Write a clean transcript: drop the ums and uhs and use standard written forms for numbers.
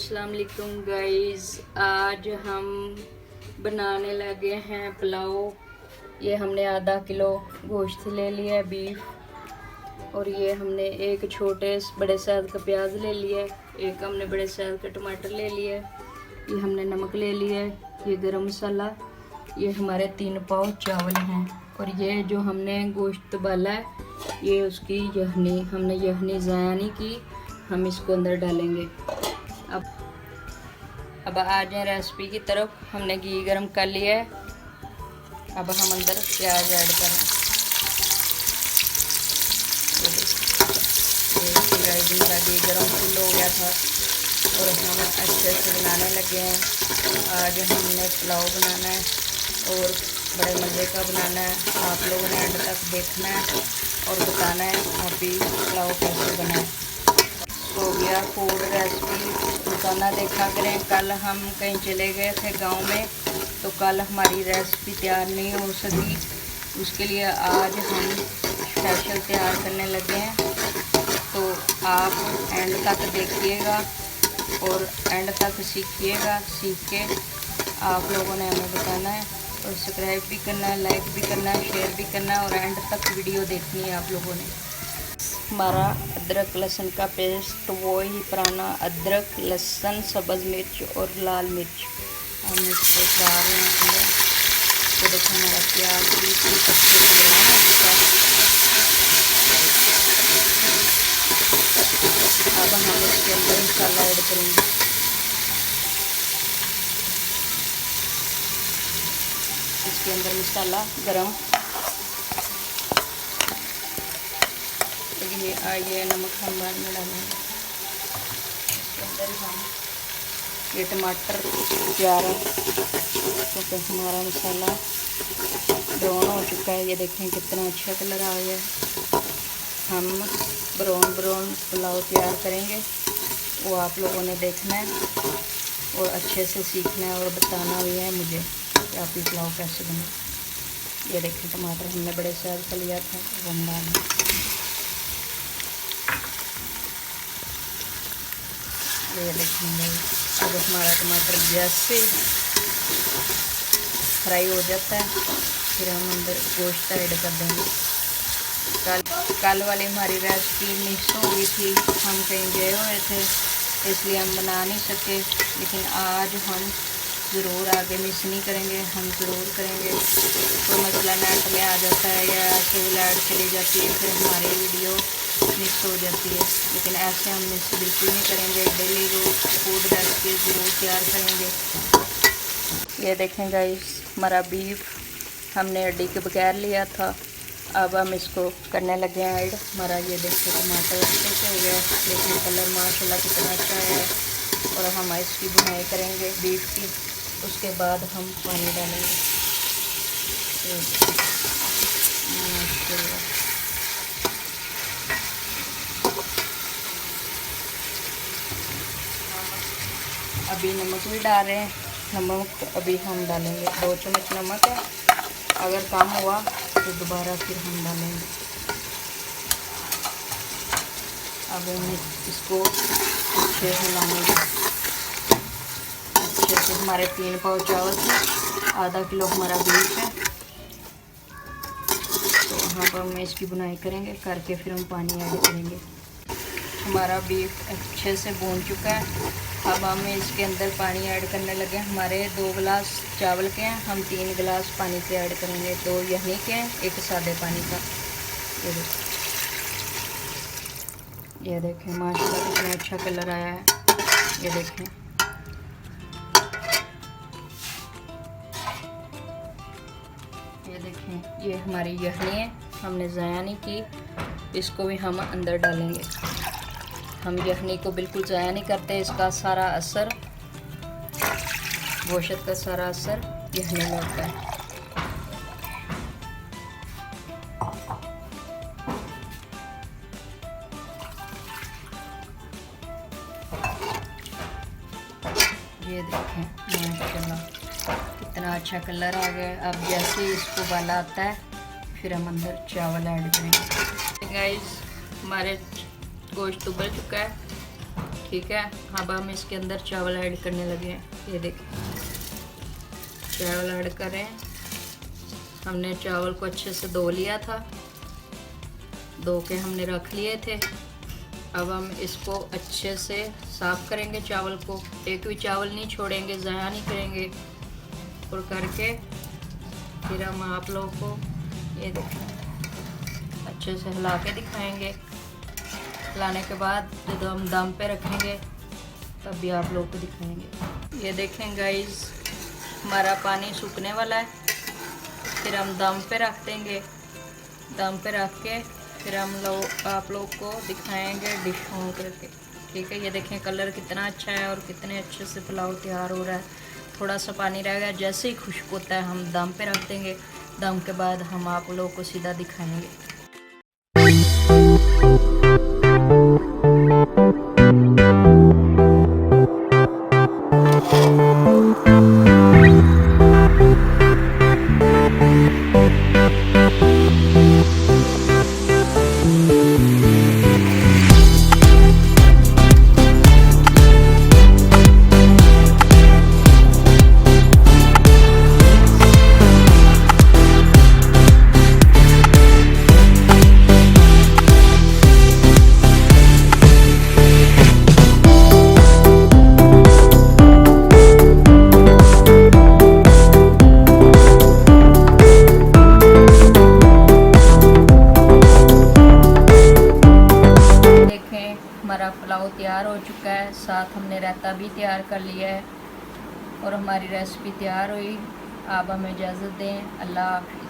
अस्सलाम वालेकुम गाइस। आज हम बनाने लगे हैं पुलाव। ये हमने आधा किलो गोश्त ले लिया है, बीफ। और ये हमने एक छोटे बड़े साइज का प्याज ले लिया है, एक हमने बड़े साइज का टमाटर ले लिया है, ये हमने नमक ले लिया है, ये गरम मसाला, ये हमारे 3 पाव चावल हैं। और ये जो हमने गोश्त उबाला है, ये उसकी यखनी, हमने यखनी ज़ाया नहीं की, हम इसको अंदर डालेंगे। अब आ जाए रेसिपी की तरफ। हमने घी गरम कर लिया है, अब हम अंदर प्याज ऐड करें। मेरा घी गरम फुल हो गया था और हम अच्छे से बनाने लगे हैं। आज हमने पुलाव बनाना है और बड़े मज़े का बनाना है। आप लोगों ने एंड तक देखना है और बताना है आप भी पुलाव कैसे बनाएं। हो गया फूड रेसिपी बताना देखा करें। कल हम कहीं चले गए थे गांव में, तो कल हमारी रेसिपी तैयार नहीं हो सकी, उसके लिए आज हम स्पेशल तैयार करने लगे हैं। तो आप एंड तक देखिएगा और एंड तक सीखिएगा। सीख के आप लोगों ने हमें बताना है और सब्सक्राइब भी करना है, लाइक भी करना है, शेयर भी करना है और एंड तक वीडियो देखनी है आप लोगों ने। हमारा अदरक लहसुन का पेस्ट, वही पुराना अदरक, लहसुन, सब्ज़ मिर्च और लाल मिर्च हम इसको डाल रहे हैं अंदर। तो देखो हमारा प्याज भी अच्छे से ब्राउन हो चुका है। अब हम इसके अंदर मसाला ऐड करेंगे। इसके अंदर मसाला गरम, ये नमक हम बाद में डालेंगे। इसके अंदर हम ये टमाटर तैयार है क्योंकि हमारा मसाला ब्राउन हो चुका है। ये देखें कितना अच्छा कलर आ गया है। हम ब्राउन पुलाव तैयार करेंगे, वो आप लोगों ने देखना है और अच्छे से सीखना है और बताना भी है मुझे कि आप ये पुलाव कैसे बनाए। ये देखें टमाटर हमने बड़े साइज का लिया था, वो हम डालें। ये देखेंगे अब हमारा टमाटर जैसे फ्राई हो जाता है, फिर हम अंदर गोश्त ऐड कर देंगे। कल वाली हमारी रेसिपी मिक्स हो गई थी, हम कहीं गए हुए थे इसलिए हम बना नहीं सके, लेकिन आज हम ज़रूर आगे मिस नहीं करेंगे, हम ज़रूर करेंगे। कोई मसला नेट में आ जाता है या ऐसे लाइट चली जाती है, फिर हमारी वीडियो मिक्स हो जाती है, लेकिन ऐसे हम मिस बिल्कुल नहीं करेंगे। डेली रोज़ फूड रेसिपी ज़रूर तैयार करेंगे। ये देखें गाइस, हमारा बीफ हमने हड्डी के बगैर लिया था, अब हम इसको करने लगे हैं ऐड। हमारा ये देखिए टमाटर अच्छे से हो गया, लेकिन कलर माशाल्लाह कितना अच्छा है। और हम इसकी बुनाई करेंगे बीफ की, उसके बाद हम पानी डालेंगे। अभी नमक भी डाल रहे हैं, नमक अभी हम डालेंगे 2 चम्मच नमक है, अगर कम हुआ तो दोबारा फिर हम डालेंगे। अब हम इसको अच्छे से हिलाएंगे। अच्छे से हमारे 3 पाव चावल थे, आधा किलो हमारा बीफ है, तो यहाँ पर हम इसकी बुनाई करेंगे, करके फिर हम पानी ऐड करेंगे। हमारा बीफ अच्छे से भून चुका है, अब हम इसके अंदर पानी ऐड करने लगे। हमारे 2 गिलास चावल के हैं, हम 3 गिलास पानी के ऐड करेंगे। 2 यखनी के हैं, 1 सादे पानी का। ये देखें माशाल्लाह कितना अच्छा कलर आया है। ये देखें ये हमारी यखनी है, हमने ज़ाया नहीं की, इसको भी हम अंदर डालेंगे। हम यखनी को बिल्कुल ज़ाया नहीं करते, इसका सारा असर, गोश्त का सारा असर यखनी में होता है। ये देखें माशाल्लाह कितना अच्छा कलर आ गया। अब जैसे ही इसको उबाला आता है, फिर हम अंदर चावल ऐड करेंगे। गाइस हमारे गोश्त उबल चुका है, ठीक है, अब हम इसके अंदर चावल ऐड करने लगे हैं। ये देखिए चावल ऐड करें। हमने चावल को अच्छे से धो लिया था, धो के हमने रख लिए थे। अब हम इसको अच्छे से साफ़ करेंगे चावल को, एक भी चावल नहीं छोड़ेंगे, ज़ाया नहीं करेंगे। और करके फिर हम आप लोगों को ये देखें अच्छे से हिला के दिखाएंगे। हिलाने के बाद जब हम दम पे रखेंगे तब भी आप लोगों को दिखाएंगे। ये देखें गाइस, हमारा पानी सूखने वाला है। फिर हम दम पे रख देंगे। दम पे रख के फिर हम आप लोग को दिखाएंगे डिश ऑन करके। ठीक है, ये देखें कलर कितना अच्छा है और कितने अच्छे से पुलाव तैयार हो रहा है। थोड़ा सा पानी रह गया, जैसे ही खुश्क होता है हम दम पे रख देंगे। दम के बाद हम आप लोगों को सीधा दिखाएंगे। हमारा पुलाव तैयार हो चुका है, साथ हमने रायता भी तैयार कर लिया है और हमारी रेसिपी तैयार हुई। आप हमें इजाज़त दें। अल्लाह हाफ़िज़।